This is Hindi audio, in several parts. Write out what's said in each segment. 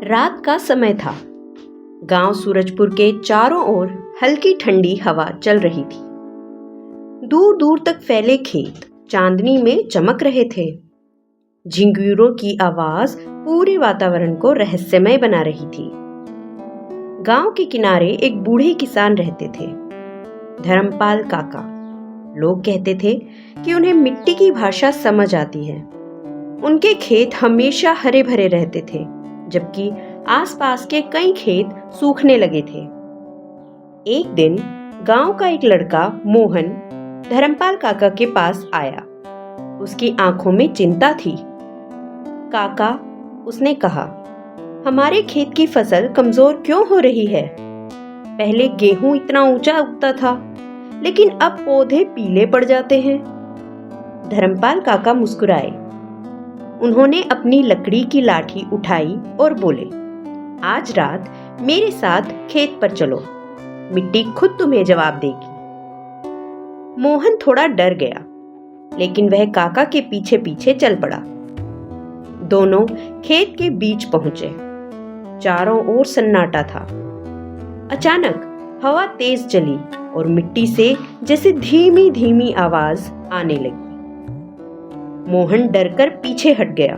रात का समय था। गांव सूरजपुर के चारों ओर हल्की ठंडी हवा चल रही थी। दूर दूर तक फैले खेत चांदनी में चमक रहे थे। झिंगुरों की आवाज पूरे वातावरण को रहस्यमय बना रही थी। गांव के किनारे एक बूढ़े किसान रहते थे, धर्मपाल काका। लोग कहते थे कि उन्हें मिट्टी की भाषा समझ आती है। उनके खेत हमेशा हरे भरे रहते थे, जबकि आसपास के कई खेत सूखने लगे थे। एक दिन गांव का एक लड़का मोहन धर्मपाल काका के पास आया। उसकी आंखों में चिंता थी। काका, उसने कहा, हमारे खेत की फसल कमजोर क्यों हो रही है? पहले गेहूं इतना ऊंचा उगता था, लेकिन अब पौधे पीले पड़ जाते हैं। धर्मपाल काका मुस्कुराए। उन्होंने अपनी लकड़ी की लाठी उठाई और बोले, आज रात मेरे साथ खेत पर चलो, मिट्टी खुद तुम्हें जवाब देगी। मोहन थोड़ा डर गया, लेकिन वह काका के पीछे पीछे चल पड़ा। दोनों खेत के बीच पहुंचे। चारों ओर सन्नाटा था। अचानक हवा तेज चली और मिट्टी से जैसे धीमी धीमी आवाज आने लगी। मोहन डरकर पीछे हट गया।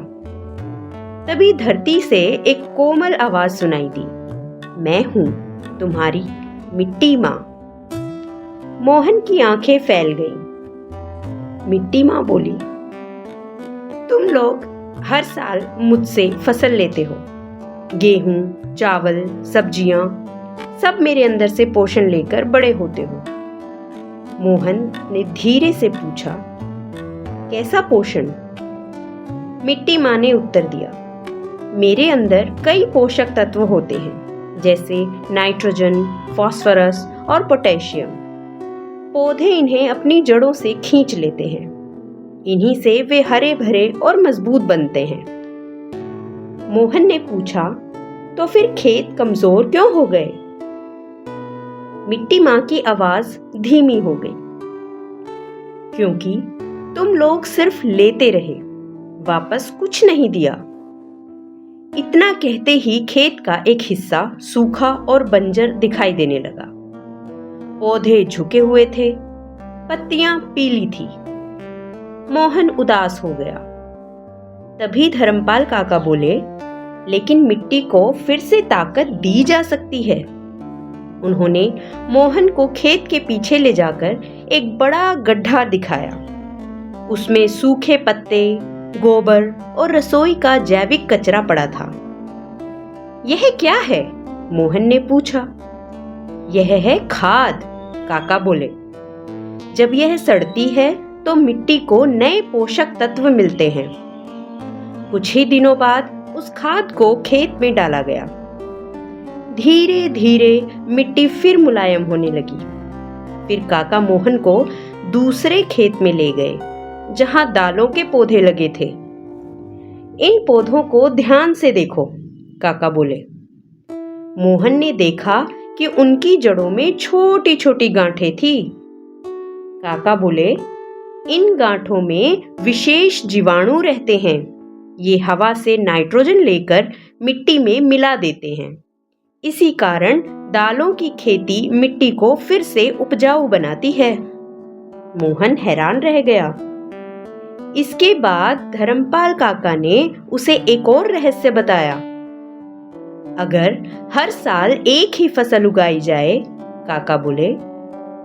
तभी धरती से एक कोमल आवाज सुनाई दी, मैं हूं तुम्हारी मिट्टी मां। मोहन की आंखें फैल गईं। मिट्टी मां बोली, तुम लोग हर साल मुझसे फसल लेते हो। गेहूं, चावल, सब्जियां, सब मेरे अंदर से पोषण लेकर बड़े होते हो। मोहन ने धीरे से पूछा, कैसा पोषण? मिट्टी मां ने उत्तर दिया, मेरे अंदर कई पोषक तत्व होते हैं, जैसे नाइट्रोजन, फास्फोरस और पोटेशियम। पौधे इन्हें अपनी जड़ों से खींच लेते हैं। इन्हीं से वे हरे भरे और मजबूत बनते हैं। मोहन ने पूछा, तो फिर खेत कमजोर क्यों हो गए? मिट्टी मां की आवाज धीमी हो गई, क्योंकि तुम लोग सिर्फ लेते रहे, वापस कुछ नहीं दिया। इतना कहते ही खेत का एक हिस्सा सूखा और बंजर दिखाई देने लगा। पौधे झुके हुए थे, पत्तियां पीली थी। मोहन उदास हो गया। तभी धर्मपाल काका बोले, लेकिन मिट्टी को फिर से ताकत दी जा सकती है। उन्होंने मोहन को खेत के पीछे ले जाकर एक बड़ा गड्ढा दिखाया। उसमें सूखे पत्ते, गोबर और रसोई का जैविक कचरा पड़ा था। यह क्या है? मोहन ने पूछा। यह है खाद, काका बोले। जब यह सड़ती है तो मिट्टी को नए पोषक तत्व मिलते हैं। कुछ ही दिनों बाद उस खाद को खेत में डाला गया। धीरे धीरे मिट्टी फिर मुलायम होने लगी। फिर काका मोहन को दूसरे खेत में ले गए, जहां दालों के पौधे लगे थे। इन पौधों को ध्यान से देखो, काका बोले। मोहन ने देखा कि उनकी जड़ों में छोटी छोटी गांठें थी। काका बोले, इन गांठों में विशेष जीवाणु रहते हैं। ये हवा से नाइट्रोजन लेकर मिट्टी में मिला देते हैं। इसी कारण दालों की खेती मिट्टी को फिर से उपजाऊ बनाती है। मोहन हैरान रह गया। इसके बाद धर्मपाल काका ने उसे एक और रहस्य बताया। अगर हर साल एक ही फसल उगाई जाए, काका बोले,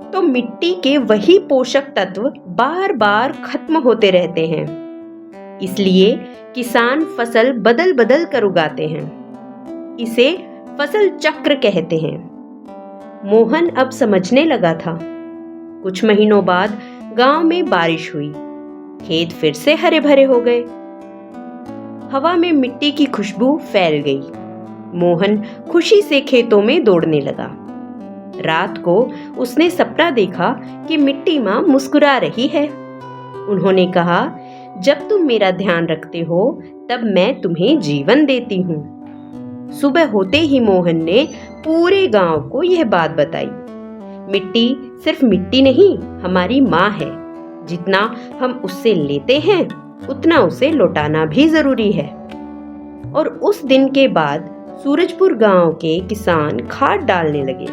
तो मिट्टी के वही पोषक तत्व बार बार खत्म होते रहते हैं। इसलिए किसान फसल बदल बदल कर उगाते हैं। इसे फसल चक्र कहते हैं। मोहन अब समझने लगा था। कुछ महीनों बाद गांव में बारिश हुई। खेत फिर से हरे भरे हो गए। हवा में मिट्टी की खुशबू फैल गई। मोहन खुशी से खेतों में दौड़ने लगा। रात को उसने सपना देखा कि मिट्टी मां मुस्कुरा रही है। उन्होंने कहा, जब तुम मेरा ध्यान रखते हो, तब मैं तुम्हें जीवन देती हूँ। सुबह होते ही मोहन ने पूरे गांव को यह बात बताई। मिट्टी सिर्फ मिट्टी नहीं, हमारी माँ है। जितना हम उससे लेते हैं, उतना उसे लौटाना भी जरूरी है। और उस दिन के बाद सूरजपुर गांव के किसान खाद डालने लगे,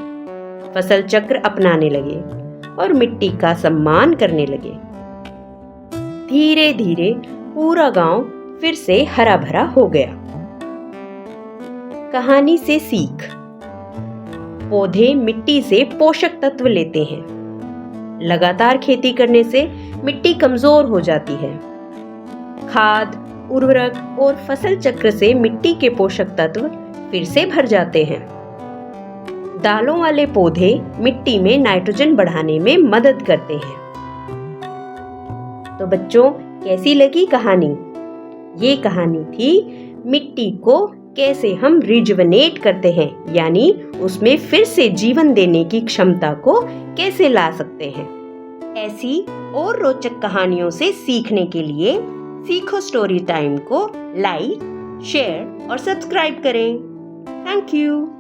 फसल चक्र अपनाने लगे और मिट्टी का सम्मान करने लगे। धीरे धीरे पूरा गांव फिर से हरा भरा हो गया। कहानी से सीख। पौधे मिट्टी से पोषक तत्व लेते हैं। लगातार खेती करने से मिट्टी कमजोर हो जाती है। खाद, उर्वरक और फसल चक्र से मिट्टी के पोषक तत्व फिर से भर जाते हैं। दालों वाले पौधे मिट्टी में नाइट्रोजन बढ़ाने में मदद करते हैं। तो बच्चों, कैसी लगी कहानी? ये कहानी थी मिट्टी को कैसे हम रिजुवनेट करते हैं, यानी उसमें फिर से जीवन देने की क्षमता को कैसे ला सकते हैं। ऐसी और रोचक कहानियों से सीखने के लिए सीखो स्टोरी टाइम को लाइक, शेयर और सब्सक्राइब करें। Thank you.